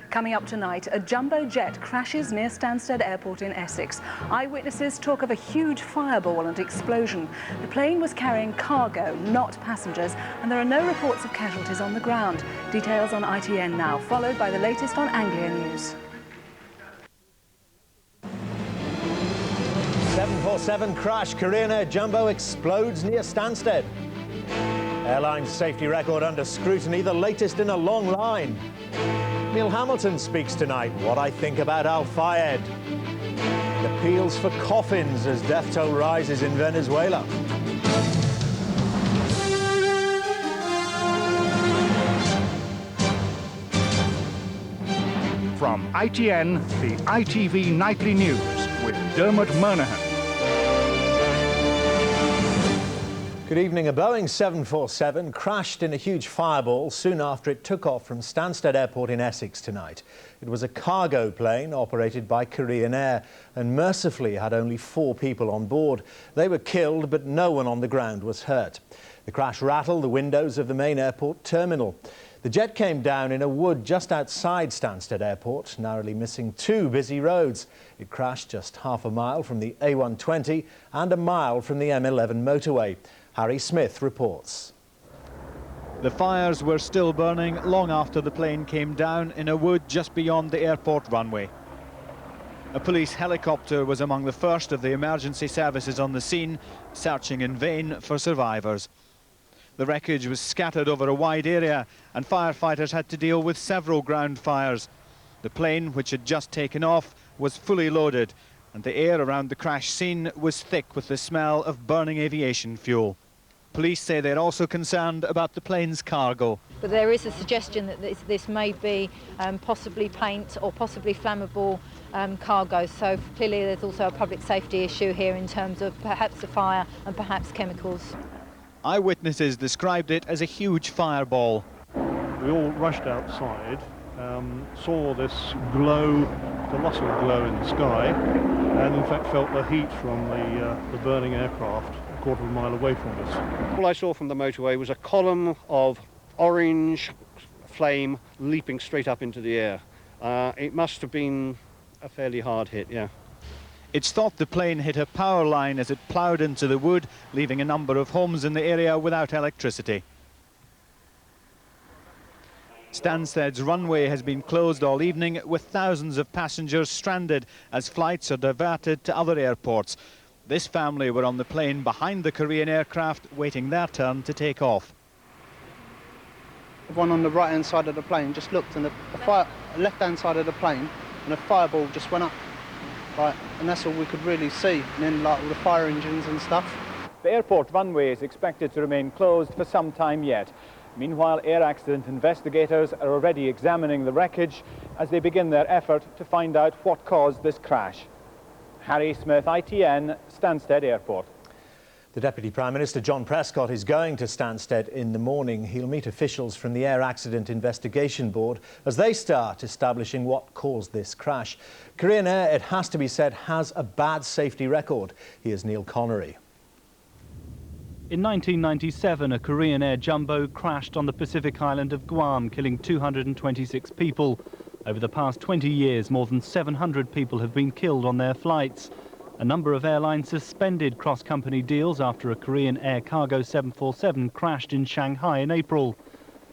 Coming up tonight, a jumbo jet crashes near Stansted Airport in Essex. Eyewitnesses talk of a huge fireball and explosion. The plane was carrying cargo, not passengers, and there are no reports of casualties on the ground. Details on ITN now, followed by the latest on Anglia news. 747 crash, Korean Air Jumbo explodes near Stansted. Airline's safety record under scrutiny, the latest in a long line. Neil Hamilton speaks tonight, what I think about Al-Fayed. And appeals for coffins as death toll rises in Venezuela. From ITN, the ITV Nightly News with Dermot Monahan. Good evening. A Boeing 747 crashed in a huge fireball soon after it took off from Stansted Airport in Essex tonight. It was a cargo plane operated by Korean Air and mercifully had only 4 people on board. They were killed, but no one on the ground was hurt. The crash rattled the windows of the main airport terminal. The jet came down in a wood just outside Stansted Airport, narrowly missing 2 busy roads. It crashed just half a mile from the A120 and a mile from the M11 motorway. Harry Smith reports. The fires were still burning long after the plane came down in a wood just beyond the airport runway. A police helicopter was among the first of the emergency services on the scene, searching in vain for survivors. The wreckage was scattered over a wide area and firefighters had to deal with several ground fires. The plane, which had just taken off, was fully loaded and the air around the crash scene was thick with the smell of burning aviation fuel. Police say they're also concerned about the plane's cargo. But there is a suggestion that this may be possibly paint or possibly flammable cargo. So clearly there's also a public safety issue here in terms of perhaps a fire and perhaps chemicals. Eyewitnesses described it as a huge fireball. We all rushed outside, saw this glow, colossal glow in the sky, and in fact felt the heat from the burning aircraft a quarter of a mile away from us. All I saw from the motorway was a column of orange flame leaping straight up into the air. It must have been a fairly hard hit, yeah. It's thought the plane hit a power line as it ploughed into the wood, leaving a number of homes in the area without electricity. Stansted's runway has been closed all evening, with thousands of passengers stranded as flights are diverted to other airports. This family were on the plane behind the Korean aircraft, waiting their turn to take off. The one on the right-hand side of the plane just looked, and the left-hand side of the plane, and a fireball just went up. Right, and that's all we could really see, and then like all the fire engines and stuff. The airport runway is expected to remain closed for some time yet. Meanwhile, air accident investigators are already examining the wreckage as they begin their effort to find out what caused this crash. Harry Smith, ITN, Stansted Airport. The Deputy Prime Minister John Prescott is going to Stansted in the morning. He'll meet officials from the Air Accident Investigation Board as they start establishing what caused this crash. Korean Air, it has to be said, has a bad safety record. Here's Neil Connery. In 1997, a Korean Air Jumbo crashed on the Pacific island of Guam, killing 226 people. Over the past 20 years, more than 700 people have been killed on their flights. A number of airlines suspended cross-company deals after a Korean Air Cargo 747 crashed in Shanghai in April.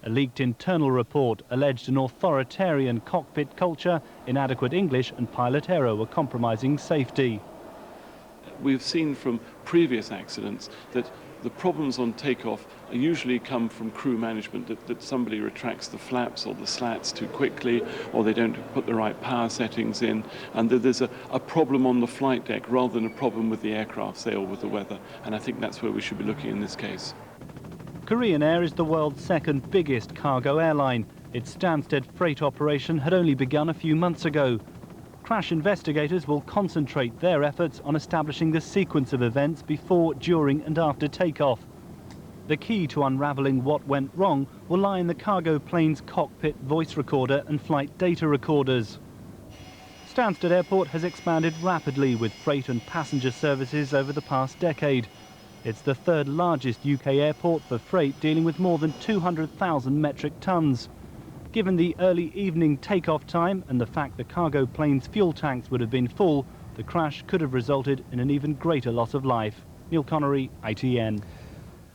A leaked internal report alleged an authoritarian cockpit culture, inadequate English and pilot error were compromising safety. We've seen from previous accidents that the problems on takeoff usually come from crew management, that somebody retracts the flaps or the slats too quickly, or they don't put the right power settings in, and that there's a problem on the flight deck rather than a problem with the aircraft, say, or with the weather. And I think that's where we should be looking in this case. Korean Air is the world's second biggest cargo airline. Its Stansted freight operation had only begun a few months ago. Crash investigators will concentrate their efforts on establishing the sequence of events before, during and after takeoff. The key to unravelling what went wrong will lie in the cargo plane's cockpit voice recorder and flight data recorders. Stansted Airport has expanded rapidly with freight and passenger services over the past decade. It's the third largest UK airport for freight, dealing with more than 200,000 metric tonnes. Given the early evening takeoff time and the fact the cargo plane's fuel tanks would have been full, the crash could have resulted in an even greater loss of life. Neil Connery, ITN.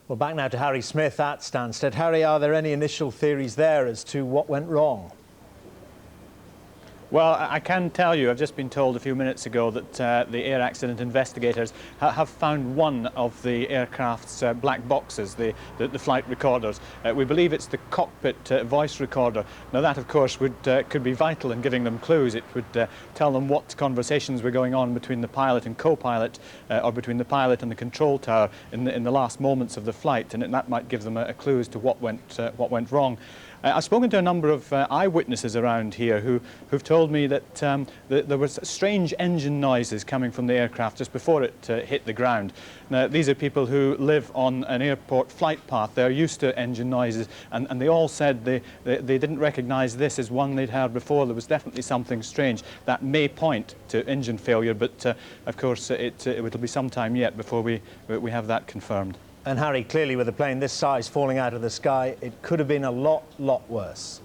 Well, back now to Harry Smith at Stansted. Harry, are there any initial theories there as to what went wrong? Well, I can tell you, I've just been told a few minutes ago that the air accident investigators have found one of the aircraft's black boxes, the flight recorders. We believe it's the cockpit voice recorder. Now that, of course, could be vital in giving them clues. It would tell them what conversations were going on between the pilot and co-pilot, or between the pilot and the control tower in the last moments of the flight, and that might give them a clue as to what went wrong. I've spoken to a number of eyewitnesses around here who've told me that there was strange engine noises coming from the aircraft just before it hit the ground. Now, these are people who live on an airport flight path. They're used to engine noises, and they all said they didn't recognise this as one they'd heard before. There was definitely something strange that may point to engine failure, but of course it'll be some time yet before we have that confirmed. And Harry, clearly with a plane this size falling out of the sky, it could have been a lot worse.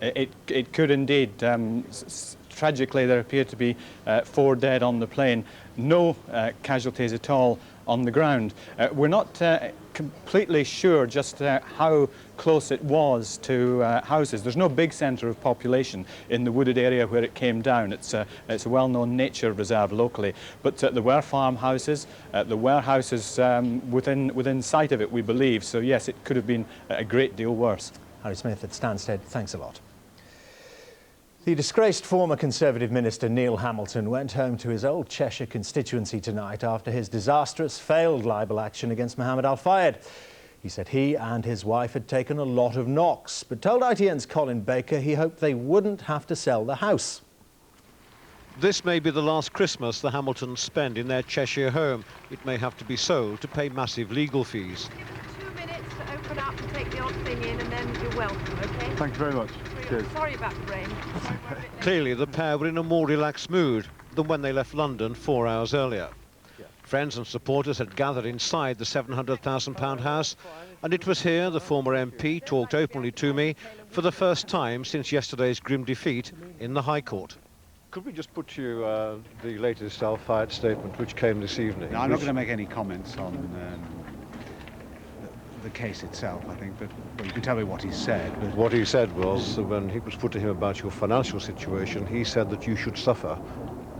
It could indeed. Tragically, there appear to be 4 dead on the plane. No casualties at all on the ground. We're not completely sure just how close it was to houses. There's no big centre of population in the wooded area where it came down. It's a well-known nature reserve locally. But there were farmhouses, there were houses within sight of it, we believe. So yes, it could have been a great deal worse. Harry Smith at Stansted, thanks a lot. The disgraced former Conservative Minister Neil Hamilton went home to his old Cheshire constituency tonight after his disastrous failed libel action against Mohammed Al-Fayed. He said he and his wife had taken a lot of knocks, but told ITN's Colin Baker he hoped they wouldn't have to sell the house. This may be the last Christmas the Hamiltons spend in their Cheshire home. It may have to be sold to pay massive legal fees. 2 minutes to open up and take the odd thing in, and then you're welcome, OK? Thank you very much. Cheers. Sorry about the rain. Clearly, the pair were in a more relaxed mood than when they left London 4 hours earlier. Friends and supporters had gathered inside the £700,000 house, and it was here the former MP talked openly to me for the first time since yesterday's grim defeat in the High Court. Could we just put to you the latest Al-Fayed statement, which came this evening? No, I'm not going to make any comments on the case itself, I think, but you can tell me what he said. But what he said was, when it was put to him about your financial situation, he said that you should suffer.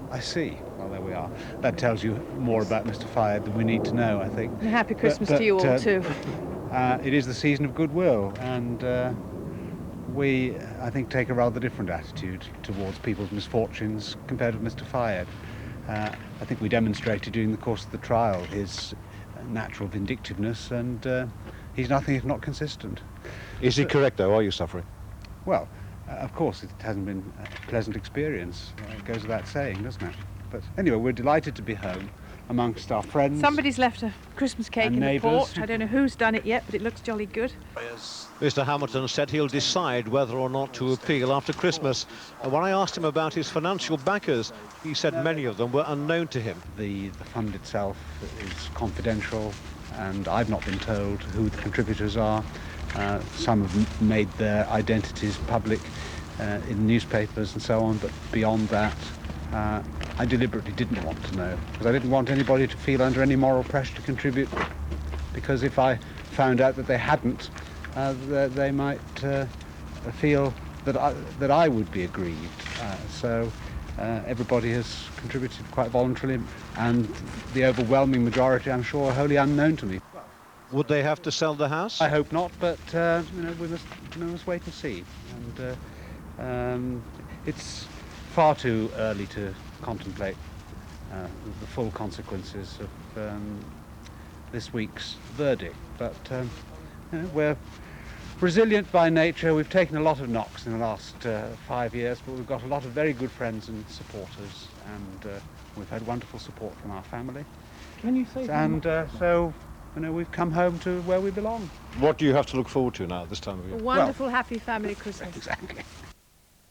I see. Well, there we are. That tells you more about Mr. Fayed than we need to know, I think. Happy Christmas to you all, too. It is the season of goodwill, and we, I think, take a rather different attitude towards people's misfortunes compared with Mr. Fayed. I think we demonstrated during the course of the trial his natural vindictiveness, and he's nothing if not consistent. Is he correct, though? Are you suffering? Well, of course, it hasn't been a pleasant experience. It goes without saying, doesn't it? But anyway, we're delighted to be home amongst our friends. Somebody's left a Christmas cake in the port. I don't know who's done it yet, but it looks jolly good. Mr. Hamilton said he'll decide whether or not to appeal after Christmas. And when I asked him about his financial backers, he said many of them were unknown to him. The fund itself is confidential, and I've not been told who the contributors are. Some have made their identities public in newspapers and so on, but beyond that, I deliberately didn't want to know, because I didn't want anybody to feel under any moral pressure to contribute, because if I found out that they hadn't, they might feel that I would be aggrieved. So everybody has contributed quite voluntarily, and the overwhelming majority, I'm sure, are wholly unknown to me. Would they have to sell the house? I hope not, but we must wait and see. And it's far too early to contemplate the full consequences of this week's verdict. But we're resilient by nature. We've taken a lot of knocks in the last 5 years, but we've got a lot of very good friends and supporters, and we've had wonderful support from our family. Can you say and so we've come home to where we belong. What do you have to look forward to now this time of year? A wonderful, happy family Christmas. Exactly.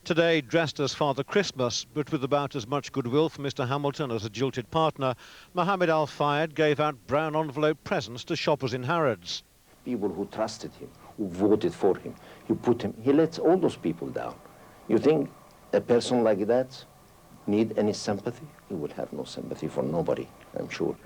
Today, dressed as Father Christmas, but with about as much goodwill for Mr. Hamilton as a jilted partner, Mohammed Al-Fayed gave out brown envelope presents to shoppers in Harrods. People who trusted him, who voted for him. You put him, he lets all those people down. You think a person like that need any sympathy? He will have no sympathy for nobody, I'm sure.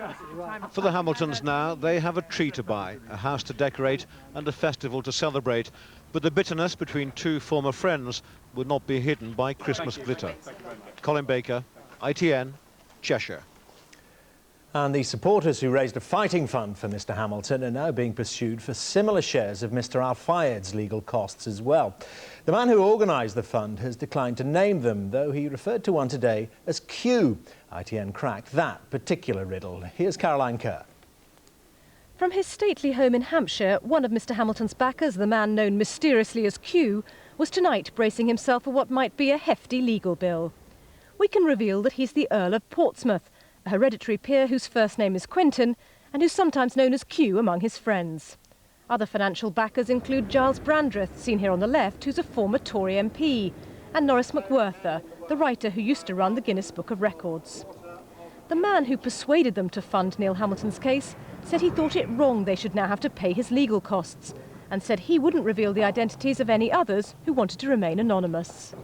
For the Hamiltons now, they have a tree to buy, a house to decorate and a festival to celebrate. But the bitterness between two former friends would not be hidden by Christmas glitter. Colin Baker, ITN, Cheshire. And the supporters who raised a fighting fund for Mr Hamilton are now being pursued for similar shares of Mr Al-Fayed's legal costs as well. The man who organised the fund has declined to name them, though he referred to one today as Q. ITN cracked that particular riddle. Here's Caroline Kerr. From his stately home in Hampshire, one of Mr Hamilton's backers, the man known mysteriously as Q, was tonight bracing himself for what might be a hefty legal bill. We can reveal that he's the Earl of Portsmouth, a hereditary peer whose first name is Quentin and who's sometimes known as Q among his friends. Other financial backers include Giles Brandreth, seen here on the left, who's a former Tory MP, and Norris McWhirter, the writer who used to run the Guinness Book of Records. The man who persuaded them to fund Neil Hamilton's case said he thought it wrong they should now have to pay his legal costs, and said he wouldn't reveal the identities of any others who wanted to remain anonymous.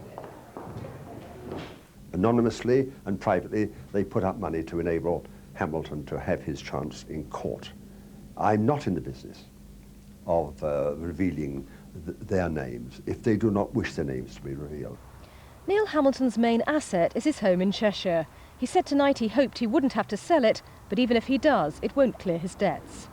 Anonymously and privately, they put up money to enable Hamilton to have his chance in court. I'm not in the business of revealing their names if they do not wish their names to be revealed. Neil Hamilton's main asset is his home in Cheshire. He said tonight he hoped he wouldn't have to sell it, but even if he does, it won't clear his debts.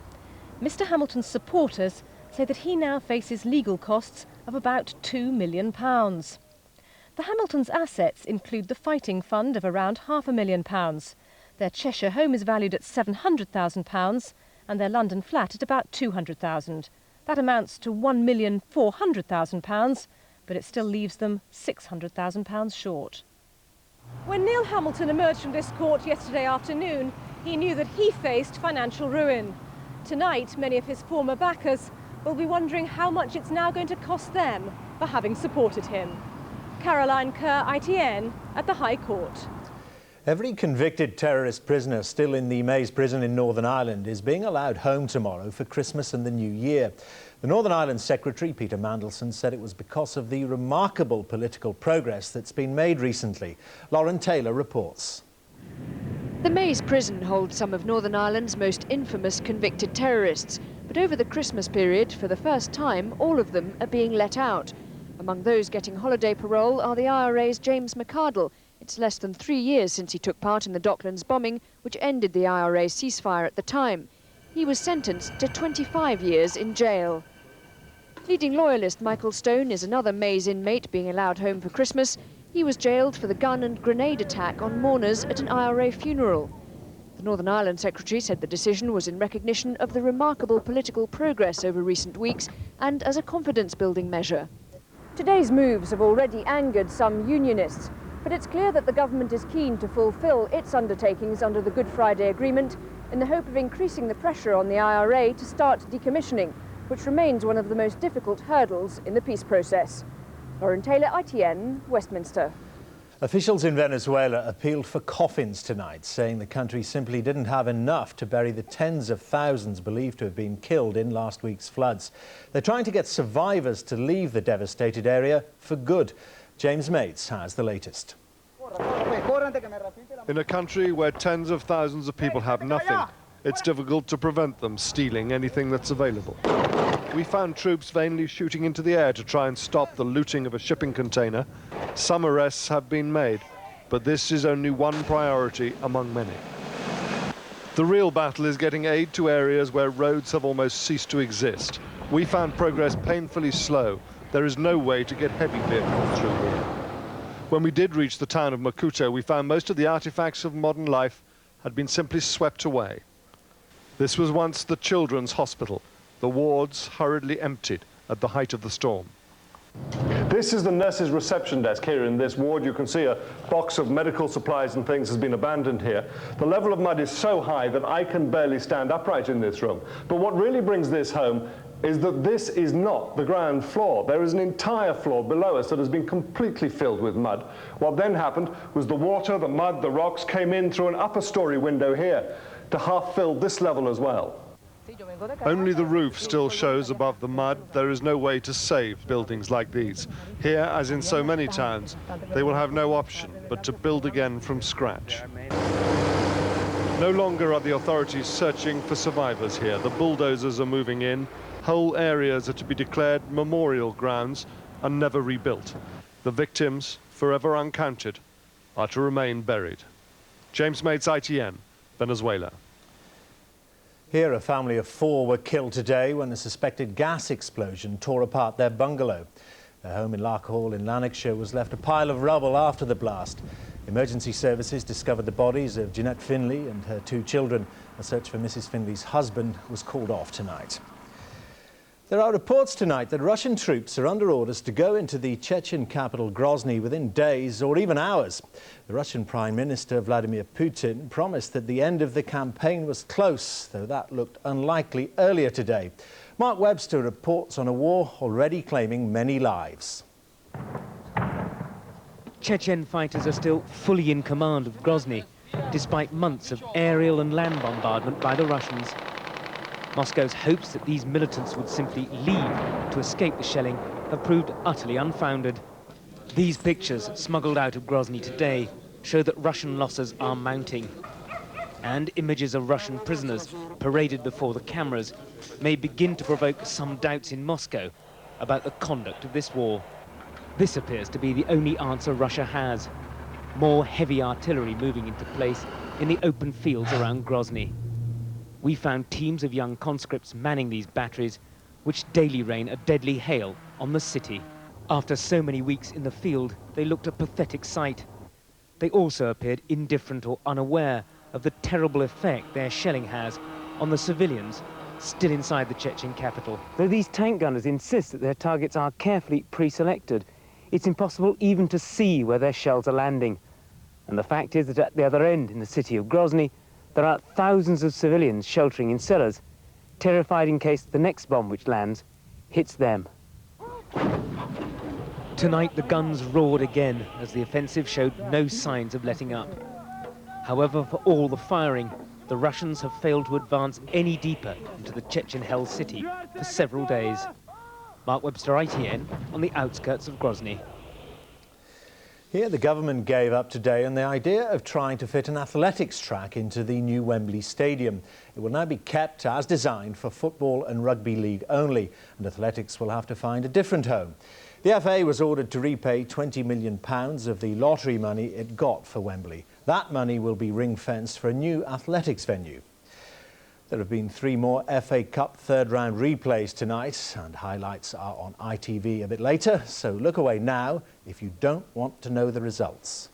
Mr Hamilton's supporters say that he now faces legal costs of about £2 million. The Hamiltons' assets include the fighting fund of around £500,000. Their Cheshire home is valued at £700,000 and their London flat at about £200,000. That amounts to £1,400,000, but it still leaves them £600,000 short. When Neil Hamilton emerged from this court yesterday afternoon, he knew that he faced financial ruin. Tonight, many of his former backers will be wondering how much it's now going to cost them for having supported him. Caroline Kerr, ITN, at the High Court. Every convicted terrorist prisoner still in the Maze prison in Northern Ireland is being allowed home tomorrow for Christmas and the New Year. The Northern Ireland Secretary, Peter Mandelson, said it was because of the remarkable political progress that's been made recently. Lauren Taylor reports. The Maze prison holds some of Northern Ireland's most infamous convicted terrorists. But over the Christmas period, for the first time, all of them are being let out. Among those getting holiday parole are the IRA's James McArdle. It's less than 3 years since he took part in the Docklands bombing, which ended the IRA ceasefire at the time. He was sentenced to 25 years in jail. Leading loyalist Michael Stone is another Maze inmate being allowed home for Christmas. He was jailed for the gun and grenade attack on mourners at an IRA funeral. The Northern Ireland Secretary said the decision was in recognition of the remarkable political progress over recent weeks and as a confidence-building measure. Today's moves have already angered some unionists, but it's clear that the government is keen to fulfil its undertakings under the Good Friday Agreement in the hope of increasing the pressure on the IRA to start decommissioning, which remains one of the most difficult hurdles in the peace process. Lauren Taylor, ITN, Westminster. Officials in Venezuela appealed for coffins tonight, saying the country simply didn't have enough to bury the tens of thousands believed to have been killed in last week's floods. They're trying to get survivors to leave the devastated area for good. James Mates has the latest. In a country where tens of thousands of people have nothing, it's difficult to prevent them stealing anything that's available. We found troops vainly shooting into the air to try and stop the looting of a shipping container. Some arrests have been made, but this is only one priority among many. The real battle is getting aid to areas where roads have almost ceased to exist. We found progress painfully slow. There is no way to get heavy vehicles through here. When we did reach the town of Makuto, we found most of the artifacts of modern life had been simply swept away. This was once the children's hospital, the wards hurriedly emptied at the height of the storm. This is the nurses' reception desk here in this ward. You can see a box of medical supplies and things has been abandoned here. The level of mud is so high that I can barely stand upright in this room. But what really brings this home is that this is not the ground floor. There is an entire floor below us that has been completely filled with mud. What then happened was the water, the mud, the rocks came in through an upper story window here to half fill this level as well. Only the roof still shows above the mud. There is no way to save buildings like these. Here, as in so many towns, they will have no option but to build again from scratch. No longer are the authorities searching for survivors here. The bulldozers are moving in. Whole areas are to be declared memorial grounds and never rebuilt. The victims, forever uncounted, are to remain buried. James Mates, ITN, Venezuela. Here, a family of 4 were killed today when a suspected gas explosion tore apart their bungalow. Their home in Lark Hall in Lanarkshire was left a pile of rubble after the blast. Emergency services discovered the bodies of Jeanette Finlay and her 2 children. A search for Mrs. Finlay's husband was called off tonight. There are reports tonight that Russian troops are under orders to go into the Chechen capital Grozny within days or even hours. The Russian Prime Minister Vladimir Putin promised that the end of the campaign was close, though that looked unlikely earlier today. Mark Webster reports on a war already claiming many lives. Chechen fighters are still fully in command of Grozny, despite months of aerial and land bombardment by the Russians. Moscow's hopes that these militants would simply leave to escape the shelling have proved utterly unfounded. These pictures, smuggled out of Grozny today, show that Russian losses are mounting. And images of Russian prisoners paraded before the cameras may begin to provoke some doubts in Moscow about the conduct of this war. This appears to be the only answer Russia has. More heavy artillery moving into place in the open fields around Grozny. We found teams of young conscripts manning these batteries, which daily rain a deadly hail on the city. After so many weeks in the field, they looked a pathetic sight. They also appeared indifferent or unaware of the terrible effect their shelling has on the civilians still inside the Chechen capital. Though these tank gunners insist that their targets are carefully pre-selected, it's impossible even to see where their shells are landing. And the fact is that at the other end, in the city of Grozny, there are thousands of civilians sheltering in cellars, terrified in case the next bomb which lands hits them. Tonight the guns roared again as the offensive showed no signs of letting up. However, for all the firing, the Russians have failed to advance any deeper into the Chechen-held city for several days. Mark Webster, ITN, on the outskirts of Grozny. Here, the government gave up today on the idea of trying to fit an athletics track into the new Wembley Stadium. It will now be kept as designed for football and rugby league only, and athletics will have to find a different home. The FA was ordered to repay £20 million of the lottery money it got for Wembley. That money will be ring-fenced for a new athletics venue. There have been 3 more FA Cup third-round replays tonight, and highlights are on ITV a bit later, so look away now if you don't want to know the results.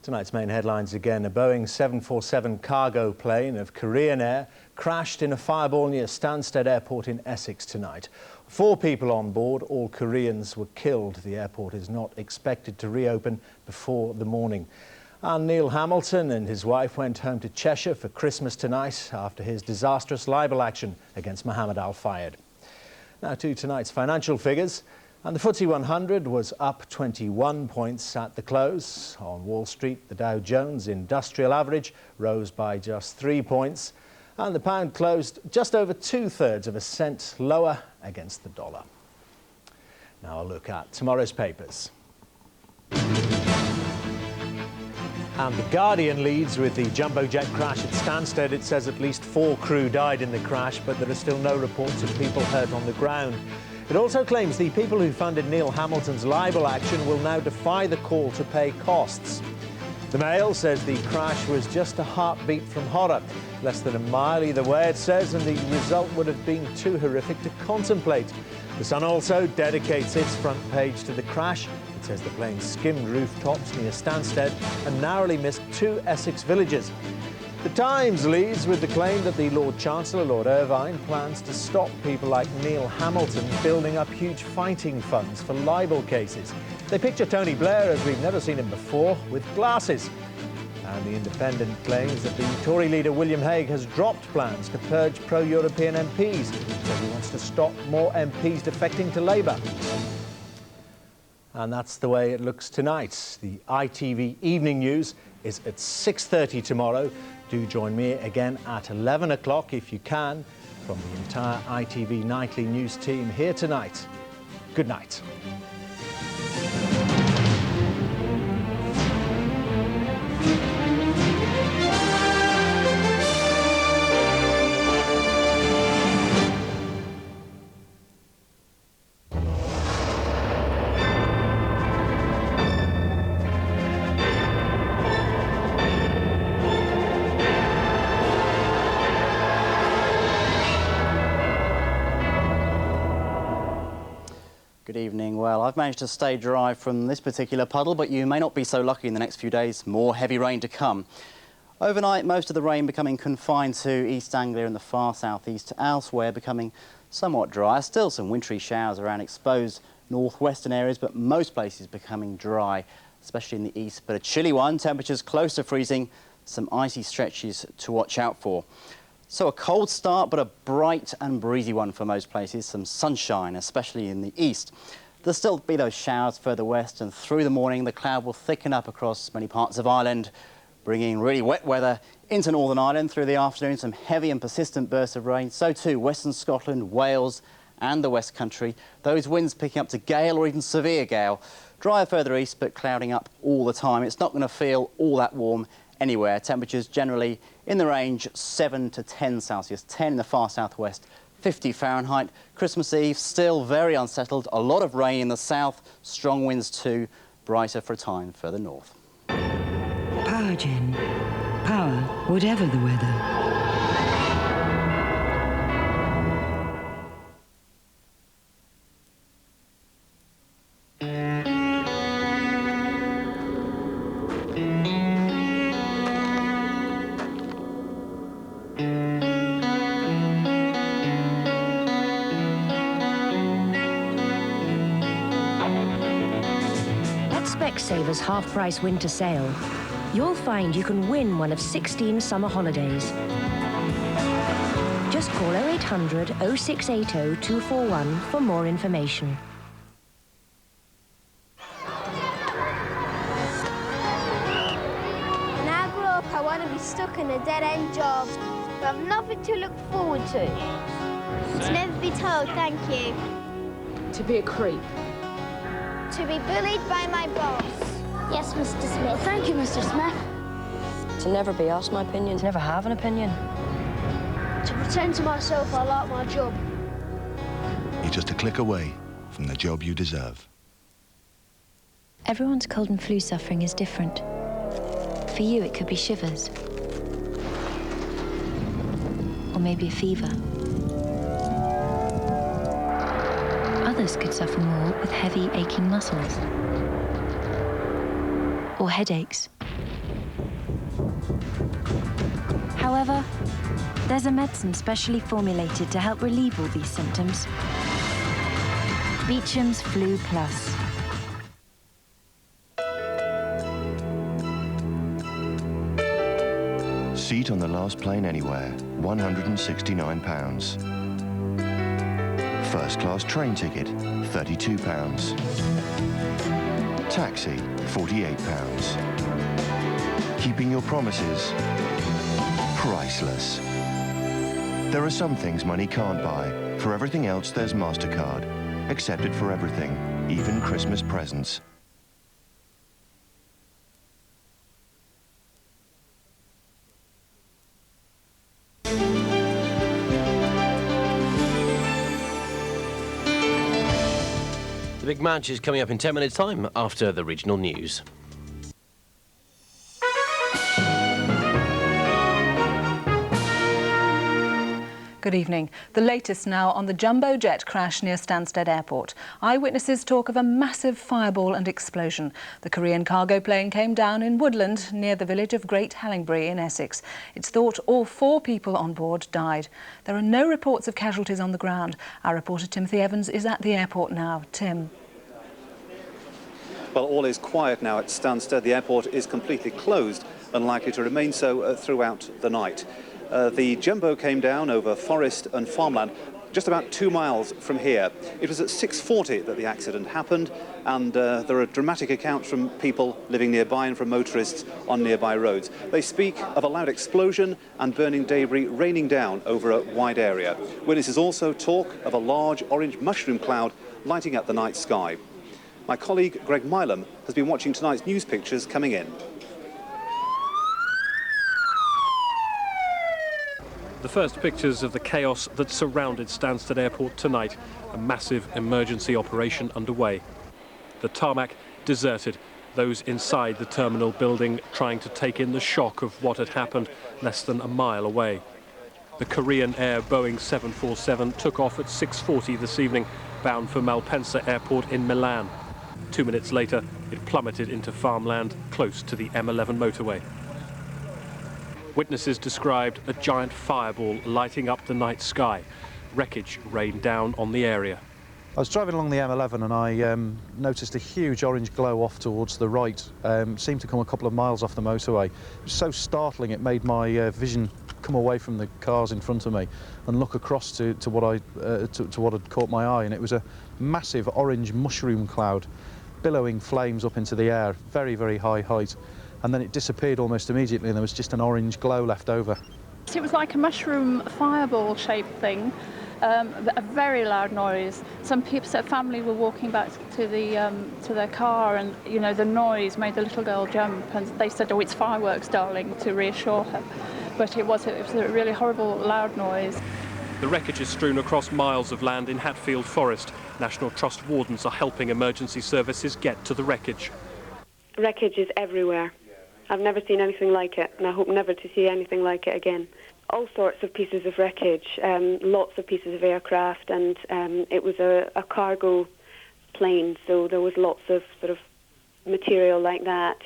Tonight's main headlines again. A Boeing 747 cargo plane of Korean Air crashed in a fireball near Stansted Airport in Essex tonight. 4 people on board, all Koreans, were killed. The airport is not expected to reopen before the morning. And Neil Hamilton and his wife went home to Cheshire for Christmas tonight after his disastrous libel action against Mohammed Al Fayed. Now to tonight's financial figures. And the FTSE 100 was up 21 points at the close. On Wall Street, the Dow Jones Industrial Average rose by just 3 points. And the pound closed just over 2/3 of a cent lower against the dollar. Now a look at tomorrow's papers. And The Guardian leads with the jumbo jet crash at Stansted. It says at least 4 crew died in the crash, but there are still no reports of people hurt on the ground. It also claims the people who funded Neil Hamilton's libel action will now defy the call to pay costs. The Mail says the crash was just a heartbeat from horror. Less than a mile either way, it says, and the result would have been too horrific to contemplate. The Sun also dedicates its front page to the crash. It says the plane skimmed rooftops near Stansted and narrowly missed 2 Essex villages. The Times leads with the claim that the Lord Chancellor, Lord Irvine, plans to stop people like Neil Hamilton building up huge fighting funds for libel cases. They picture Tony Blair, as we've never seen him before, with glasses. And The Independent claims that the Tory leader William Hague has dropped plans to purge pro-European MPs. So he wants to stop more MPs defecting to Labour. And that's the way it looks tonight. The ITV Evening News is at 6:30 tomorrow. Do join me again at 11 o'clock if you can. From the entire ITV Nightly News team here tonight, good night. Good evening. Well, I've managed to stay dry from this particular puddle, but you may not be so lucky in the next few days. More heavy rain to come. Overnight, most of the rain becoming confined to East Anglia and the far southeast, elsewhere becoming somewhat dry. Still some wintry showers around exposed northwestern areas, but most places becoming dry, especially in the east. But a chilly one, temperatures close to freezing, some icy stretches to watch out for. So a cold start, but a bright and breezy one for most places. Some sunshine, especially in the east. There'll still be those showers further west, and through the morning the cloud will thicken up across many parts of Ireland, bringing really wet weather into Northern Ireland. Through the afternoon, some heavy and persistent bursts of rain. So too Western Scotland, Wales and the West Country. Those winds picking up to gale or even severe gale. Drier further east, but clouding up all the time. It's not going to feel all that warm anywhere. Temperatures generally in the range 7 to 10 Celsius, 10 in the far southwest, 50 Fahrenheit. Christmas Eve still very unsettled. A lot of rain in the south, strong winds too, brighter for a time further north. Power Gen. Power, whatever the weather. Specsavers half-price winter sale. You'll find you can win one of 16 summer holidays. Just call 0800 0680 241 for more information. When I grow up, I want to be stuck in a dead-end job. I have nothing to look forward to. To never be told thank you. To be a creep. To be bullied by my boss. Yes, Mr. Smith. Thank you, Mr. Smith. To never be asked my opinion, to never have an opinion. To pretend to myself I like my job. You're just a click away from the job you deserve. Everyone's cold and flu suffering is different. For you, it could be shivers. Or maybe a fever. Others could suffer more with heavy, aching muscles. Or headaches. However, there's a medicine specially formulated to help relieve all these symptoms. Beecham's Flu Plus. Seat on the last plane anywhere, £169. First class train ticket, £32. Taxi, £48. Keeping your promises, priceless. There are some things money can't buy. For everything else, there's MasterCard. Accepted for everything, even Christmas presents. The big match is coming up in 10 minutes' time after the regional news. Good evening. The latest now on the jumbo jet crash near Stansted Airport. Eyewitnesses talk of a massive fireball and explosion. The Korean cargo plane came down in woodland near the village of Great Hallingbury in Essex. It's thought all 4 people on board died. There are no reports of casualties on the ground. Our reporter Timothy Evans is at the airport now. Tim. Well, all is quiet now at Stansted. The airport is completely closed and likely to remain so throughout the night. The jumbo came down over forest and farmland just about 2 miles from here. It was at 6:40 that the accident happened, and there are dramatic accounts from people living nearby and from motorists on nearby roads. They speak of a loud explosion and burning debris raining down over a wide area. Witnesses also talk of a large orange mushroom cloud lighting up the night sky. My colleague Greg Milam has been watching tonight's news pictures coming in. The first pictures of the chaos that surrounded Stansted Airport tonight, a massive emergency operation underway. The tarmac deserted, those inside the terminal building trying to take in the shock of what had happened less than a mile away. The Korean Air Boeing 747 took off at 6:40 this evening, bound for Malpensa Airport in Milan. 2 minutes later, it plummeted into farmland close to the M11 motorway. Witnesses described a giant fireball lighting up the night sky. Wreckage rained down on the area. I was driving along the M11 and I noticed a huge orange glow off towards the right. Seemed to come a couple of miles off the motorway. It was so startling it made my vision come away from the cars in front of me and look across to what had caught my eye, and it was a massive orange mushroom cloud billowing flames up into the air, very, very high height. And then it disappeared almost immediately and there was just an orange glow left over. It was like a mushroom fireball shaped thing, a very loud noise. Some people, so family were walking back to their car, and you know the noise made the little girl jump, and they said, "Oh, it's fireworks, darling," to reassure her. But it was a really horrible loud noise. The wreckage is strewn across miles of land in Hatfield Forest. National Trust wardens are helping emergency services get to the wreckage. Wreckage is everywhere. I've never seen anything like it, and I hope never to see anything like it again. All sorts of pieces of wreckage, lots of pieces of aircraft, and it was a cargo plane, so there was lots of sort of material like that.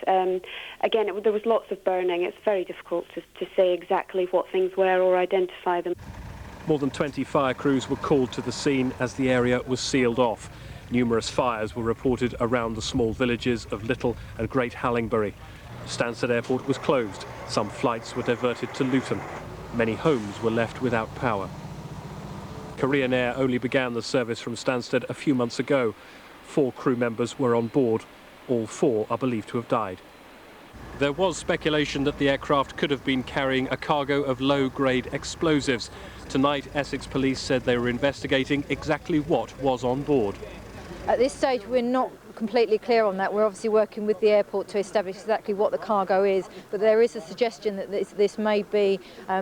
Again, there was lots of burning. It's very difficult to say exactly what things were or identify them. More than 20 fire crews were called to the scene as the area was sealed off. Numerous fires were reported around the small villages of Little and Great Hallingbury. Stansted Airport was closed. Some flights were diverted to Luton. Many homes were left without power. Korean Air only began the service from Stansted a few months ago. 4 crew members were on board. All 4 are believed to have died. There was speculation that the aircraft could have been carrying a cargo of low-grade explosives. Tonight, Essex Police said they were investigating exactly what was on board. At this stage, we're not completely clear on that. We're obviously working with the airport to establish exactly what the cargo is, but there is a suggestion that this may be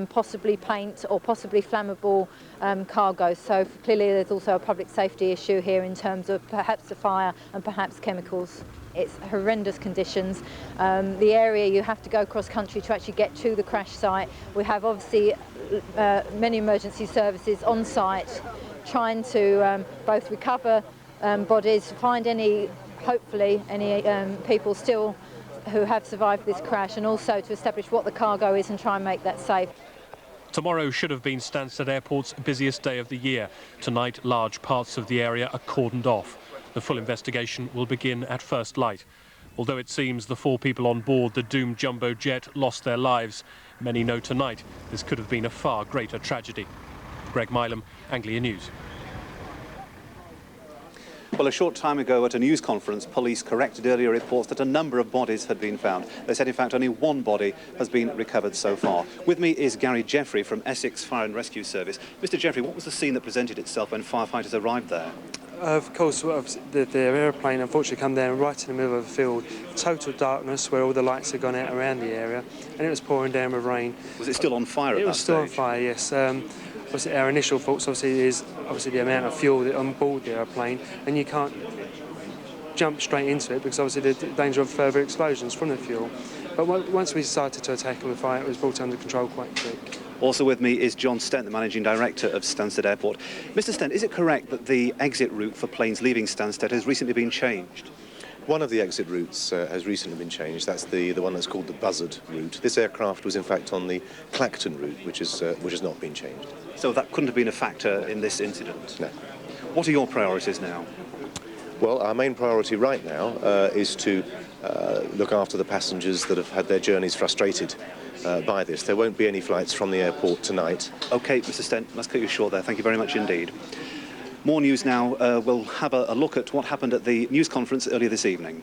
possibly paint or possibly flammable cargo. So clearly there's also a public safety issue here in terms of perhaps the fire and perhaps chemicals. It's horrendous conditions. The area, you have to go cross country to actually get to the crash site. We have obviously many emergency services on site trying to both recover bodies, find hopefully any people still who have survived this crash, and also to establish what the cargo is and try and make that safe. Tomorrow should have been Stansted Airport's busiest day of the year. Tonight, large parts of the area are cordoned off. The full investigation will begin at first light. Although it seems the 4 people on board the doomed jumbo jet lost their lives, many know tonight this could have been a far greater tragedy. Greg Milam, Anglia News. Well, a short time ago at a news conference, police corrected earlier reports that a number of bodies had been found. They said, in fact, only 1 body has been recovered so far. With me is Gary Jeffrey from Essex Fire and Rescue Service. Mr. Jeffrey, what was the scene that presented itself when firefighters arrived there? Of course, the aeroplane unfortunately come down right in the middle of the field. Total darkness where all the lights had gone out around the area, and it was pouring down with rain. Was it still on fire at that stage? It was still on fire, yes. Our initial thoughts is the amount of fuel that on board the aeroplane, and you can't jump straight into it because obviously the danger of further explosions from the fuel. But once we started to attack on the fire, it was brought under control quite quick. Also with me is John Stent, the Managing Director of Stansted Airport. Mr. Stent, is it correct that the exit route for planes leaving Stansted has recently been changed? One of the exit routes has recently been changed. That's the one that's called the Buzzard route. This aircraft was in fact on the Clacton route, which has not been changed. So that couldn't have been a factor in this incident? No. What are your priorities now? Well, our main priority right now is to look after the passengers that have had their journeys frustrated by this. There won't be any flights from the airport tonight. OK, Mr Stent, let's cut you short there. Thank you very much indeed. More news now. We'll have a look at what happened at the news conference earlier this evening.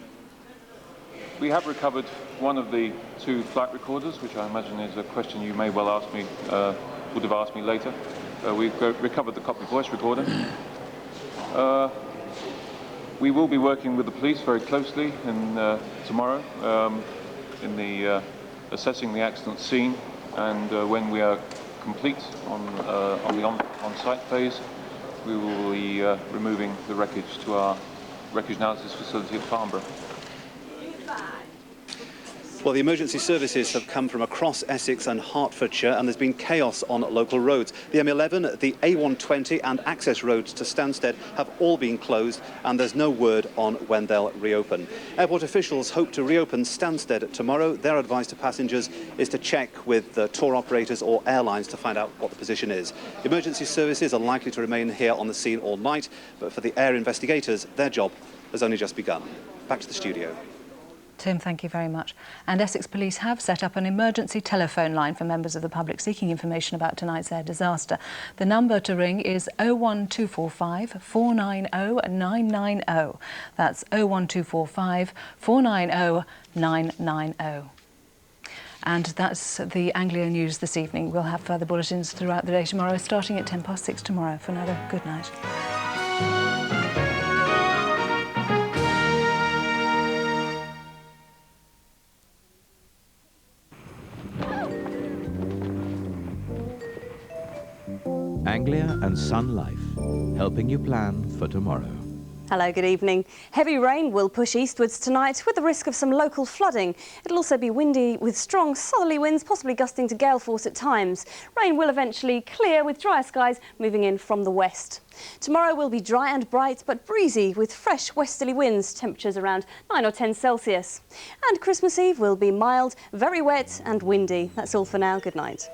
We have recovered one of the 2 flight recorders, which I imagine is a question you may well ask me, would have asked me later. We've recovered the Cockney voice recorder. We will be working with the police very closely tomorrow in the assessing the accident scene, and when we are complete on the on-site phase, we will be removing the wreckage to our wreckage analysis facility at Farnborough. Well, the emergency services have come from across Essex and Hertfordshire, and there's been chaos on local roads. The M11, the A120 and access roads to Stansted have all been closed, and there's no word on when they'll reopen. Airport officials hope to reopen Stansted tomorrow. Their advice to passengers is to check with the tour operators or airlines to find out what the position is. Emergency services are likely to remain here on the scene all night, but for the air investigators, their job has only just begun. Back to the studio. Tim, thank you very much. And Essex Police have set up an emergency telephone line for members of the public seeking information about tonight's air disaster. The number to ring is 01245 490 990. That's 01245 490 990. And that's the Anglia news this evening. We'll have further bulletins throughout the day tomorrow, starting at 6:10 tomorrow. For another good night. Anglia and Sun Life, helping you plan for tomorrow. Hello, good evening. Heavy rain will push eastwards tonight with the risk of some local flooding. It'll also be windy with strong southerly winds, possibly gusting to gale force at times. Rain will eventually clear with drier skies moving in from the west. Tomorrow will be dry and bright but breezy with fresh westerly winds, temperatures around 9 or 10 Celsius. And Christmas Eve will be mild, very wet and windy. That's all for now. Good night.